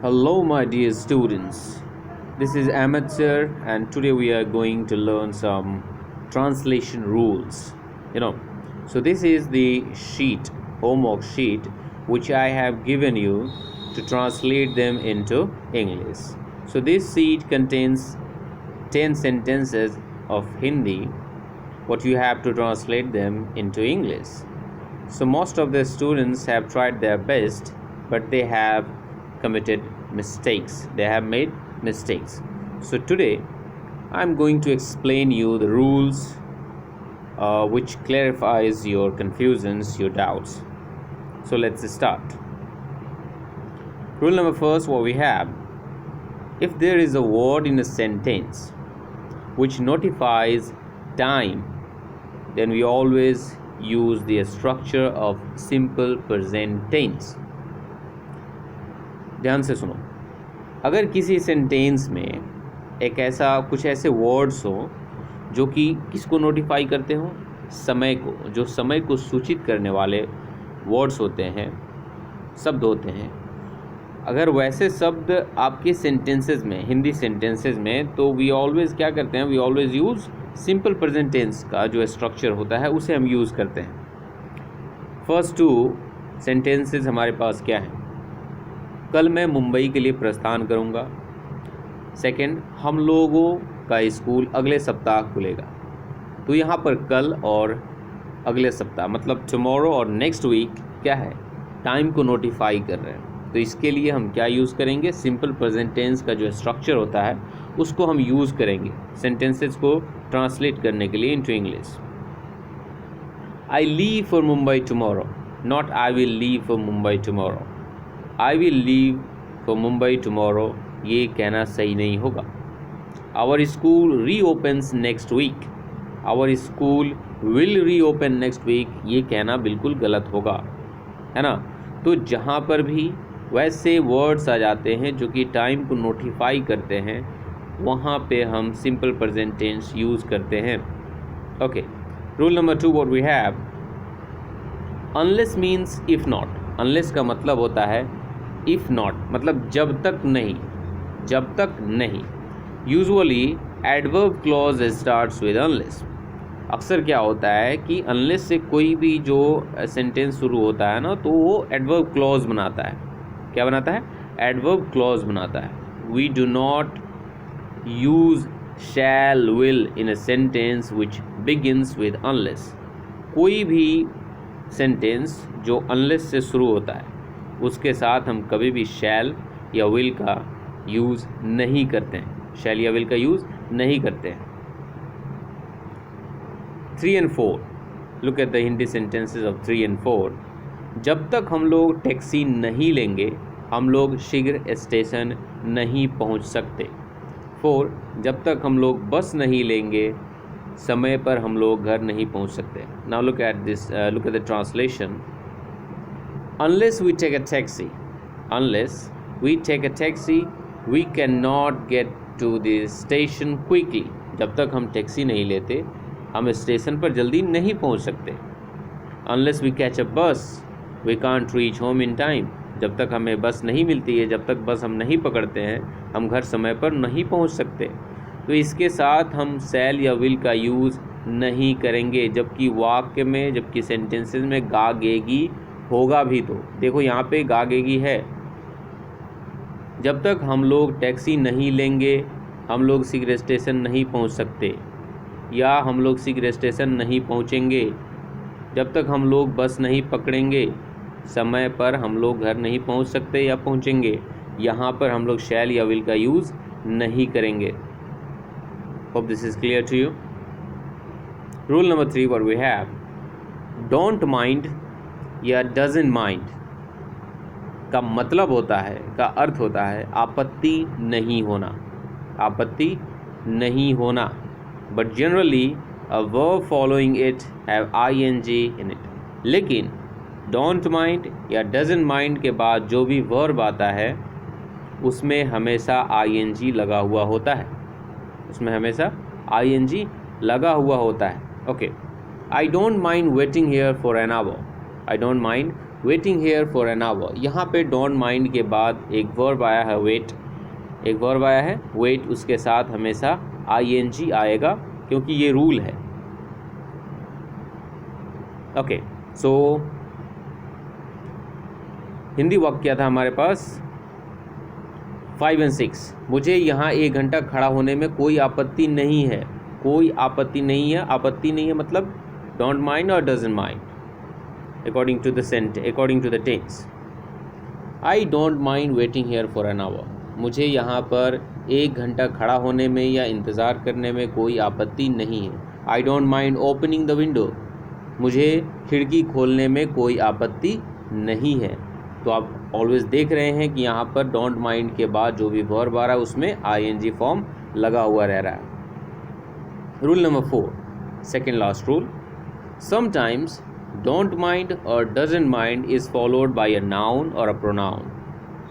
Hello, my dear students. This is Ahmed sir, and today we are going to learn some translation rules. You know, so this is the sheet, homework sheet, which I have given you to translate them into English. So this sheet contains 10 sentences of Hindi. What you have to translate them into English. So most of the students have tried their best, but they have committed mistakes. They have made mistakes. So today I'm going to explain you the rules which clarifies your confusions, your doubts. So let's start. Rule number first, what we have: if there is a word in a sentence which notifies time, then we always use the structure of simple present tense. ध्यान से सुनो, अगर किसी sentence में कुछ ऐसे words हो जो कि किसको नोटिफाई करते हो, समय को, जो समय को सूचित करने वाले वर्ड्स होते हैं, शब्द होते हैं, अगर वैसे शब्द आपके सेंटेंसेस में, हिंदी सेंटेंसेस में, तो वी ऑलवेज़ क्या करते हैं, we always use simple present tense का जो स्ट्रक्चर होता है उसे हम यूज़ करते हैं। फर्स्ट टू सेंटेंसेस हमारे पास क्या हैं? कल मैं मुंबई के लिए प्रस्थान करूंगा। सेकंड, हम लोगों का स्कूल अगले सप्ताह खुलेगा। तो यहाँ पर कल और अगले सप्ताह मतलब टुमारो और नेक्स्ट वीक क्या है, टाइम को नोटिफाई कर रहे हैं। तो इसके लिए हम क्या यूज़ करेंगे, सिंपल प्रेजेंट टेंस का जो स्ट्रक्चर होता है उसको हम यूज़ करेंगे सेंटेंसेस को ट्रांसलेट करने के लिए into English. I leave for Mumbai tomorrow, not I will leave for Mumbai tomorrow. I will leave for Mumbai tomorrow ये कहना सही नहीं होगा। Our school reopens next week, our school will reopen next week ये कहना बिल्कुल गलत होगा, है ना। तो जहाँ पर भी वैसे वर्ड्स आ जाते हैं जो कि टाइम को नोटिफाई करते हैं, वहाँ पे हम सिंपल प्रेजेंट टेंस यूज़ करते हैं। Okay, rule number two, what we have, unless means if not. Unless का मतलब होता है इफ़ नॉट, मतलब जब तक नहीं, जब तक नहीं। Usually adverb clause starts with unless. अक्सर क्या होता है कि अनलेस से कोई भी जो सेंटेंस शुरू होता है ना, तो वो एडवर्ब क्लॉज बनाता है। क्या बनाता है? एडवर्ब क्लॉज बनाता है। We do not use shall will in a sentence which begins with unless. कोई भी सेंटेंस जो अनलेस से शुरू होता है उसके साथ हम कभी भी शैल या विल का यूज़ नहीं करते हैं, शैल या विल का यूज़ नहीं करते हैं। 3 and 4, look at the Hindi sentences of 3 and 4। जब तक हम लोग टैक्सी नहीं लेंगे हम लोग शीघ्र स्टेशन नहीं पहुंच सकते। 4, जब तक हम लोग बस नहीं लेंगे समय पर हम लोग घर नहीं पहुंच सकते। Now look at this, look at the translation. Unless we take a taxi, unless we take a taxi we can not get to the station quickly. जब तक हम टैक्सी नहीं लेते हम स्टेशन पर जल्दी नहीं पहुंच सकते। Unless we catch a bus we can't reach home in time. जब तक हमें बस नहीं मिलती है, जब तक बस हम नहीं पकड़ते हैं, हम घर समय पर नहीं पहुंच सकते। तो इसके साथ हम शैल या विल का यूज़ नहीं करेंगे, जबकि वाक्य में, जबकि सेंटेंसेस में गागेगी होगा भी। तो देखो यहाँ पे गागेगी है। जब तक हम लोग टैक्सी नहीं लेंगे हम लोग शीघ्र स्टेशन नहीं पहुँच सकते, या हम लोग शीघ्र स्टेशन नहीं पहुँचेंगे। जब तक हम लोग बस नहीं पकड़ेंगे समय पर हम लोग घर नहीं पहुँच सकते या पहुँचेंगे। यहाँ पर हम लोग शैल या विल का यूज़ नहीं करेंगे। Hope this is clear to you. Rule number 3, what we have, don't mind या डजंट माइंड का मतलब होता है, का अर्थ होता है आपत्ति नहीं होना, आपत्ति नहीं होना। But generally a verb following it have ing in it। लेकिन don't mind या doesn't mind के बाद जो भी verb आता है उसमें हमेशा ing लगा हुआ होता है, उसमें हमेशा ing लगा हुआ होता है। Okay, I don't mind waiting here for an hour। I don't mind waiting here for an our, यहाँ पे डोंट माइंड के बाद एक वर्ब आया है वेट, एक वर्ब आया है वेट, उसके साथ हमेशा ing आएगा क्योंकि ये रूल है। ओके, सो हिंदी वाक्य था हमारे पास 5 और 6। मुझे यहाँ 1 घंटा खड़ा होने में कोई आपत्ति नहीं है, कोई आपत्ति नहीं है, आपत्ति नहीं है मतलब डोंट माइंड और doesn't mind according to the tense. I don't mind waiting here for an hour, मुझे यहाँ पर 1 घंटा खड़ा होने में या इंतज़ार करने में कोई आपत्ति नहीं है। I don't mind opening the window, मुझे खिड़की खोलने में कोई आपत्ति नहीं है। तो आप ऑलवेज देख रहे हैं कि यहाँ पर डोंट माइंड के बाद जो भी वर्ब आ रहा है उसमें ing फॉर्म लगा हुआ रह रहा है। Rule number 4, second last rule, sometimes don't mind और doesn't mind is followed by a noun और अ प्रोनाउन।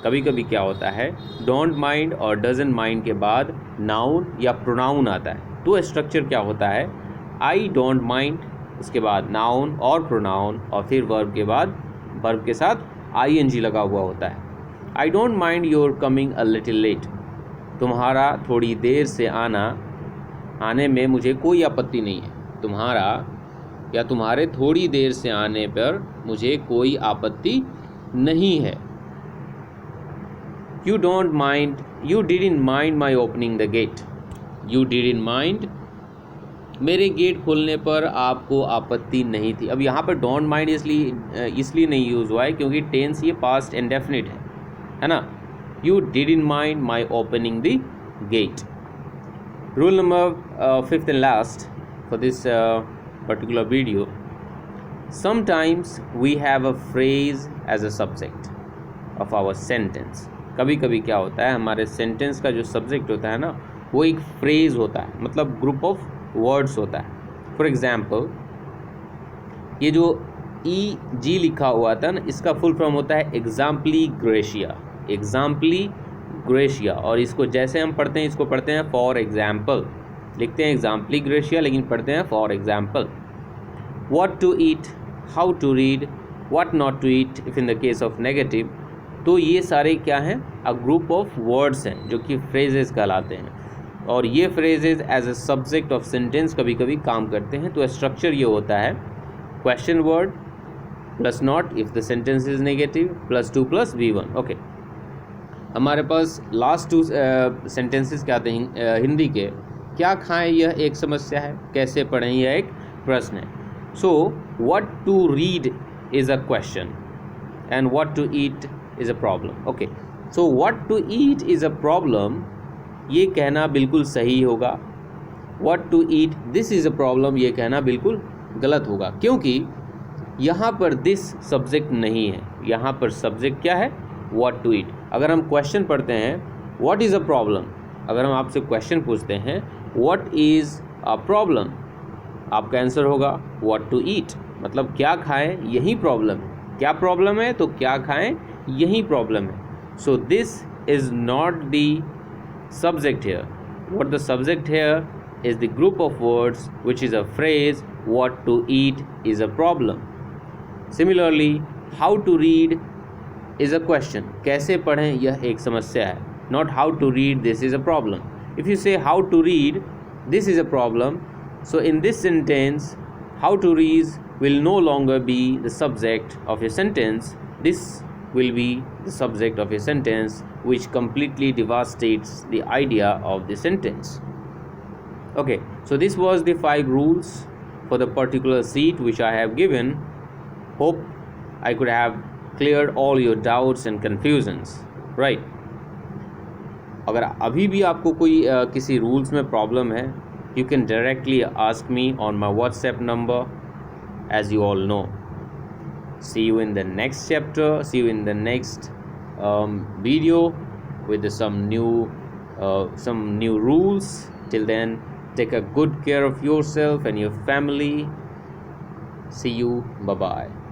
कभी कभी क्या होता है डोंट माइंड और डजंट माइंड के बाद नाउन या प्रोनाउन आता है। तो स्ट्रक्चर क्या होता है, आई डोंट माइंड, उसके बाद नाउन और प्रोनाउन, और फिर वर्ब के बाद वर्ब के साथ ing लगा हुआ होता है। I don't mind your coming a little late, तुम्हारा थोड़ी देर से आने में मुझे कोई आपत्ति नहीं है। तुम्हारा या तुम्हारे थोड़ी देर से आने पर मुझे कोई आपत्ति नहीं है। You don't mind, you didn't mind my opening the gate. You didn't mind, मेरे गेट खोलने पर आपको आपत्ति नहीं थी। अब यहाँ पर डोंट माइंड इसलिए नहीं यूज़ हुआ है क्योंकि टेंस ये पास्ट इंडेफिनिट है ना। You didn't mind my opening the gate. Rule number 5th and last for this particular video. Sometimes we have a phrase as a subject of our sentence. कभी कभी क्या होता है हमारे सेंटेंस का जो सब्जेक्ट होता है ना वो एक फ्रेज होता है, मतलब ग्रुप ऑफ वर्ड्स होता है। फॉर एग्जाम्पल ये जो EG लिखा हुआ था ना इसका फुल फॉर्म होता है एग्जाम्पली ग्रेशिया, एग्जाम्पली ग्रेशिया, और इसको जैसे हम पढ़ते हैं इसको पढ़ते हैं फॉर एग्जाम्पल, लिखते हैं एग्जाम्पली ग्रेशिया लेकिन पढ़ते हैं for example. What to eat, how to read, what not to eat if in the case of negative. तो ये सारे क्या हैं, अ ग्रुप ऑफ वर्ड्स हैं जो कि फ्रेजेस कहलाते हैं, और ये phrases as a subject of sentence कभी कभी काम करते हैं। तो स्ट्रक्चर ये होता है question word plus not if the sentence is negative plus 2 plus V1। Okay, हमारे पास लास्ट 2 सेंटेंसेस क्या आते हैं हिंदी के, क्या खाएं यह एक समस्या है, कैसे पढ़ें यह एक प्रश्न है। So what to read is a question and what to eat is a problem. Okay, so what to eat is a problem, ये कहना बिल्कुल सही होगा। what to eat this is a problem ये कहना बिल्कुल गलत होगा, क्योंकि यहाँ पर this सब्जेक्ट नहीं है, यहाँ पर सब्जेक्ट क्या है what to eat। अगर हम क्वेश्चन पढ़ते हैं what is a problem, अगर हम आपसे क्वेश्चन पूछते हैं what is a problem, आपका आंसर होगा what to eat, मतलब क्या खाएं यही प्रॉब्लम है। क्या प्रॉब्लम है तो क्या खाएं यही प्रॉब्लम है। So this is not the subject here, what the subject here is the group of words which is a phrase, what to eat is a problem. Similarly how to read is a question, कैसे पढ़ें यह एक समस्या है, not how to read this is a problem. If you say how to read this is a problem, so in this sentence how to read will no longer be the subject of a sentence, this will be the subject of a sentence which completely devastates the idea of the sentence. Okay, so this was the 5 rules for the particular sheet which I have given. Hope I could have cleared all your doubts and confusions, right? अगर अभी भी आपको कोई किसी rules में problem है, you can directly ask me on my WhatsApp number, as you all know. See you in the next chapter, see you in the next video with some new rules. Till then, take a good care of yourself and your family. See you, bye bye.